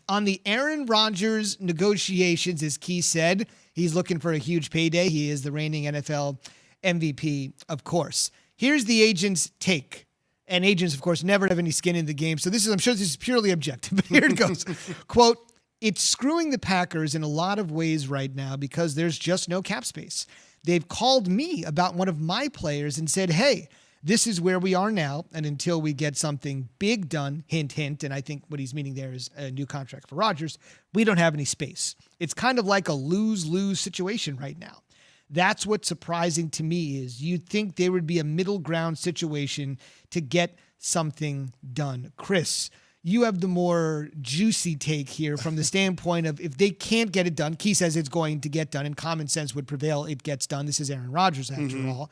On the Aaron Rodgers negotiations, as Key said, he's looking for a huge payday. He is the reigning NFL MVP, of course. Here's the agent's take. And agents, of course, never have any skin in the game. So I'm sure this is purely objective, but here it goes. Quote, "It's screwing the Packers in a lot of ways right now because there's just no cap space. They've called me about one of my players and said, hey, this is where we are now, and until we get something big done, hint, hint," and I think what he's meaning there is a new contract for Rodgers, "we don't have any space. It's kind of like a lose-lose situation right now." That's what's surprising to me is you'd think there would be a middle ground situation to get something done. Chris, you have the more juicy take here from the standpoint of if they can't get it done, Key says it's going to get done, and common sense would prevail, it gets done. This is Aaron Rodgers, after all.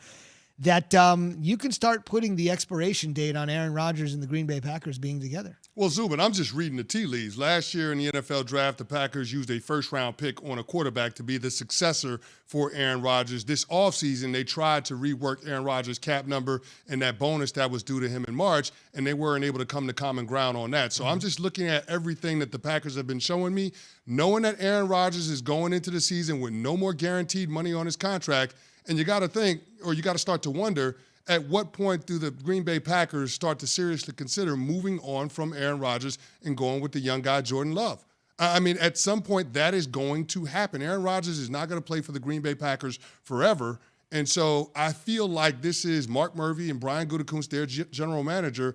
That you can start putting the expiration date on Aaron Rodgers and the Green Bay Packers being together. Well, Zubin, I'm just reading the tea leaves. Last year in the NFL draft, the Packers used a first-round pick on a quarterback to be the successor for Aaron Rodgers. This offseason, they tried to rework Aaron Rodgers' cap number and that bonus that was due to him in March, and they weren't able to come to common ground on that. So I'm just looking at everything that the Packers have been showing me, knowing that Aaron Rodgers is going into the season with no more guaranteed money on his contract. And you got to think, or you got to start to wonder, at what point do the Green Bay Packers start to seriously consider moving on from Aaron Rodgers and going with the young guy, Jordan Love? I mean, at some point, that is going to happen. Aaron Rodgers is not going to play for the Green Bay Packers forever. And so I feel like this is Mark Murphy and Brian Gutekunst, their general manager.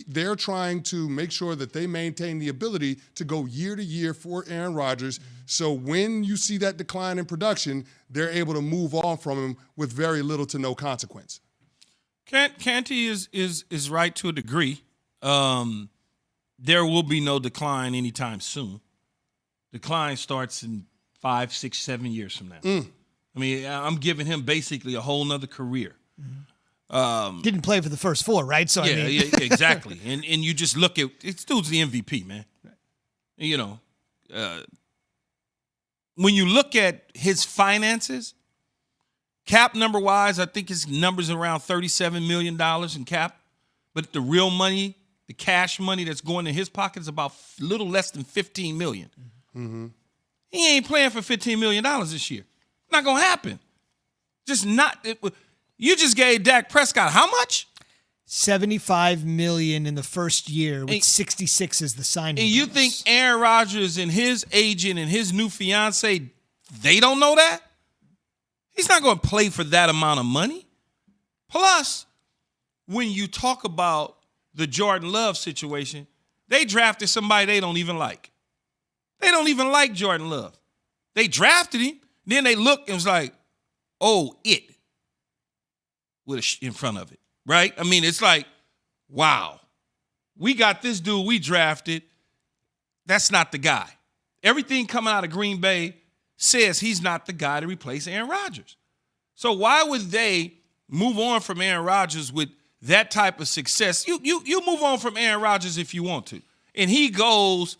They're trying to make sure that they maintain the ability to go year to year for Aaron Rodgers. So when you see that decline in production, they're able to move on from him with very little to no consequence. Canty is right to a degree. There will be no decline anytime soon. Decline starts in 5, 6, 7 years from now. I mean, I'm giving him basically a whole nother career. Didn't play for the first 4, right? So yeah, I mean. yeah, exactly. And you just look at this dude's the MVP, man. Right. You know, when you look at his finances, cap number wise, I think his number's around $37 million in cap. But the real money, the cash money that's going in his pocket is about a little less than $15 million. He ain't playing for $15 million this year. Not gonna happen. Just not. You just gave Dak Prescott how much? $75 million in the first year, with 66 as the signing. And you think Aaron Rodgers and his agent and his new fiance, they don't know that? He's not going to play for that amount of money. Plus, when you talk about the Jordan Love situation, they drafted somebody they don't even like. They don't even like Jordan Love. They drafted him, then they looked and was like, oh, it. With a in front of it, right? I mean, it's like, wow, we got this dude we drafted. That's not the guy. Everything coming out of Green Bay says he's not the guy to replace Aaron Rodgers. So why would they move on from Aaron Rodgers with that type of success? You move on from Aaron Rodgers if you want to. And he goes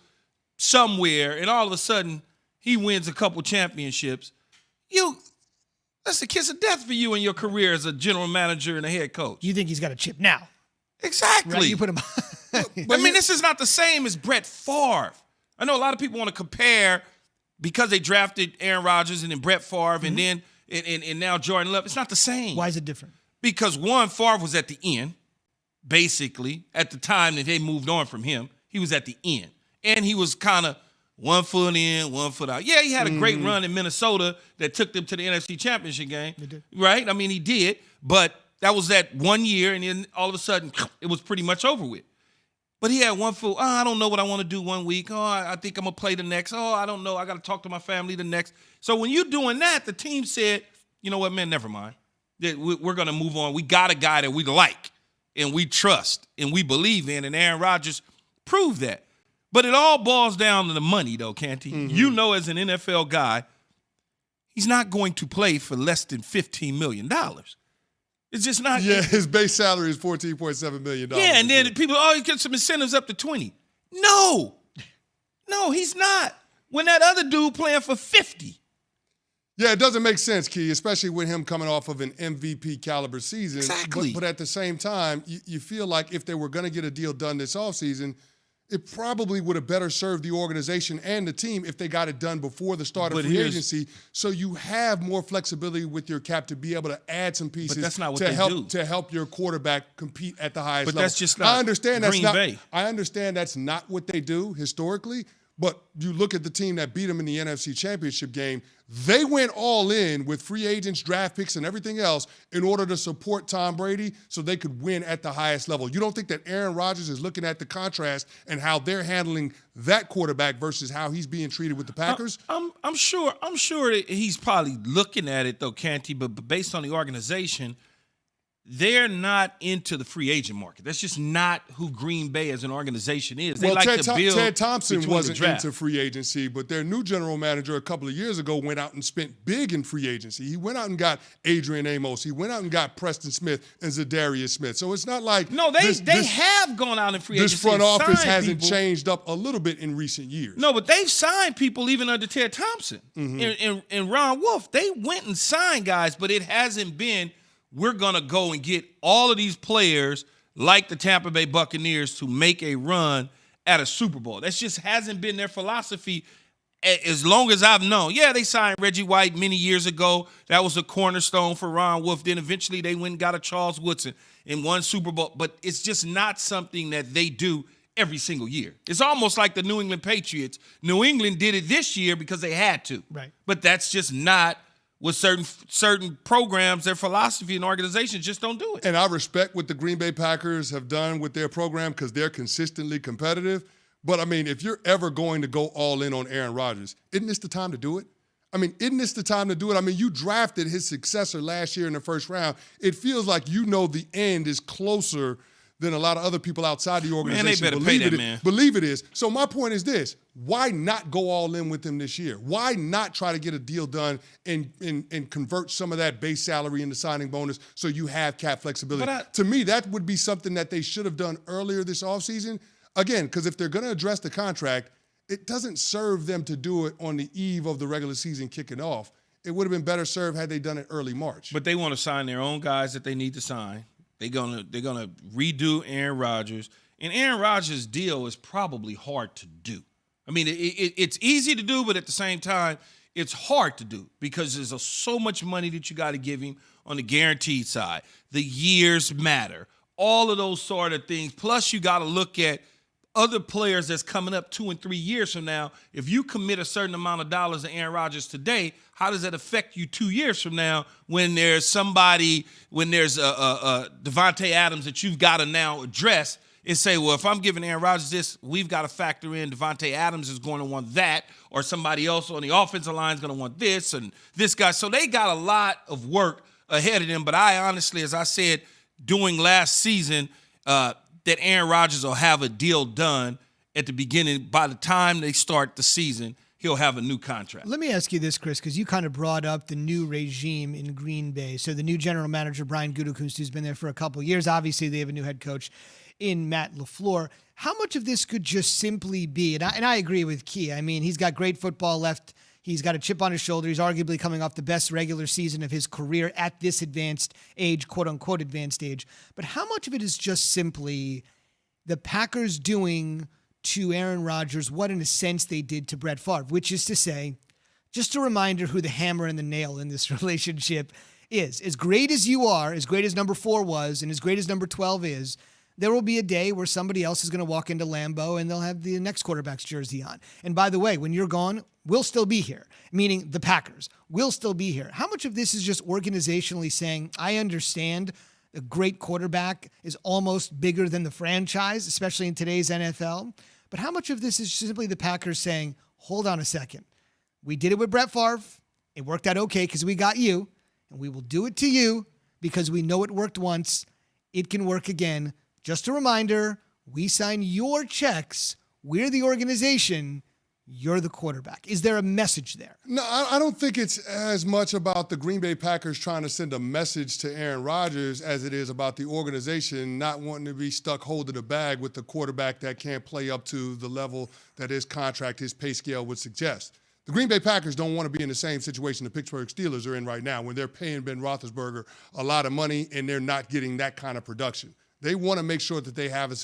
somewhere, and all of a sudden he wins a couple championships. That's the kiss of death for you in your career as a general manager and a head coach. You think he's got a chip now? Exactly. Right? You put him. I mean, this is not the same as Brett Favre. I know a lot of people want to compare because they drafted Aaron Rodgers and then Brett Favre and then and now Jordan Love. It's not the same. Why is it different? Because one, Favre was at the end, basically, at the time that they moved on from him. He was at the end. And he was kind of 1 foot in, 1 foot out. Yeah, he had a great run in Minnesota that took them to the NFC Championship game, right? I mean, he did, but that was that 1 year, and then all of a sudden, it was pretty much over with. But he had 1 foot, I don't know what I want to do 1 week. I think I'm going to play the next. I don't know. I got to talk to my family the next. So when you're doing that, the team said, you know what, man, never mind. We're going to move on. We got a guy that we like and we trust and we believe in, and Aaron Rodgers proved that. But it all boils down to the money, though, Canty. You know, as an NFL guy, he's not going to play for less than $15 million. It's just not. Yeah, his base salary is $14.7 million. Yeah, and then people, he gets some incentives up to 20. No, he's not. When that other dude playing for 50. Yeah, it doesn't make sense, Key, especially with him coming off of an MVP caliber season. Exactly. But at the same time, you feel like if they were going to get a deal done this offseason, it probably would have better served the organization and the team if they got it done before the start of But free agency. So you have more flexibility with your cap to be able to add some pieces that's not what to they help do. to help your quarterback compete at the highest But level. that's just not I understand that's Green not. Bay. I understand that's not what they do historically. But you look at the team that beat them in the NFC Championship game, they went all in with free agents, draft picks, and everything else in order to support Tom Brady so they could win at the highest level. You don't think that Aaron Rodgers is looking at the contrast and how they're handling that quarterback versus how he's being treated with the Packers? I'm sure that he's probably looking at it though, Canty, but based on the organization, they're not into the free agent market. That's just not who Green Bay as an organization is. They like to build. Ted Thompson between wasn't the draft. into free agency, but their new general manager a couple of years ago went out and spent big in free agency. He went out and got Adrian Amos. He went out and got Preston Smith and Zadarius Smith. So it's not like No, they have gone out in free agency. this front and office signed hasn't people. changed up a little bit in recent years. No, but they've signed people even under Ted Thompson and Ron Wolf. They went and signed guys, but it hasn't been, we're going to go and get all of these players like the Tampa Bay Buccaneers to make a run at a Super Bowl. That just hasn't been their philosophy as long as I've known. Yeah, they signed Reggie White many years ago. That was a cornerstone for Ron Wolf. Then eventually they went and got a Charles Woodson and won Super Bowl. But it's just not something that they do every single year. It's almost like the New England Patriots. New England did it this year because they had to. Right. But that's just not with certain programs, their philosophy and organizations just don't do it. And I respect what the Green Bay Packers have done with their program because they're consistently competitive. But, I mean, if you're ever going to go all in on Aaron Rodgers, isn't this the time to do it? I mean, isn't this the time to do it? I mean, you drafted his successor last year in the first round. It feels like you know the end is closer than a lot of other people outside the organization Man, they better pay that man. believe it is. So my point is this. Why not go all in with him this year? Why not try to get a deal done and convert some of that base salary into signing bonus so you have cap flexibility? To me, that would be something that they should have done earlier this offseason. Again, because if they're going to address the contract, it doesn't serve them to do it on the eve of the regular season kicking off. It would have been better served had they done it early March. But they want to sign their own guys that they need to sign. They're gonna redo Aaron Rodgers, and Aaron Rodgers' deal is probably hard to do. I mean, it's easy to do, but at the same time, it's hard to do because there's so much money that you got to give him on the guaranteed side. The years matter, all of those sort of things. Plus, you got to look at other players that's coming up 2 and 3 years from now. If you commit a certain amount of dollars to Aaron Rodgers today, how does that affect you 2 years from now when there's Devontae Adams that you've got to now address and say, well, if I'm giving Aaron Rodgers this, we've got to factor in Devontae Adams is going to want that, or somebody else on the offensive line is going to want this and this guy. So they got a lot of work ahead of them. But I honestly, as I said, doing last season, that Aaron Rodgers will have a deal done at the beginning. By the time they start the season, he'll have a new contract. Let me ask you this, Chris, because you kind of brought up the new regime in Green Bay. So the new general manager, Brian Gutekunst, who's been there for a couple of years. Obviously, they have a new head coach in Matt LaFleur. How much of this could just simply be, and I agree with Key, I mean, he's got great football left. He's got a chip on his shoulder. He's arguably coming off the best regular season of his career at this advanced age, quote-unquote advanced age. But how much of it is just simply the Packers doing to Aaron Rodgers what, in a sense, they did to Brett Favre, which is to say, just a reminder who the hammer and the nail in this relationship is. As great as you are, as great as number 4 was, and as great as number 12 is, there will be a day where somebody else is going to walk into Lambeau and they'll have the next quarterback's jersey on. And by the way, when you're gone, we'll still be here, meaning the Packers will still be here. How much of this is just organizationally saying, I understand a great quarterback is almost bigger than the franchise, especially in today's NFL, but how much of this is simply the Packers saying, hold on a second. We did it with Brett Favre. It worked out okay because we got you, and we will do it to you because we know it worked once. It can work again. Just a reminder, we sign your checks. We're the organization. You're the quarterback. Is there a message there? No, I don't think it's as much about the Green Bay Packers trying to send a message to Aaron Rodgers as it is about the organization not wanting to be stuck holding a bag with the quarterback that can't play up to the level that his contract, his pay scale would suggest. The Green Bay Packers don't want to be in the same situation the Pittsburgh Steelers are in right now when they're paying Ben Roethlisberger a lot of money and they're not getting that kind of production. They want to make sure that they have a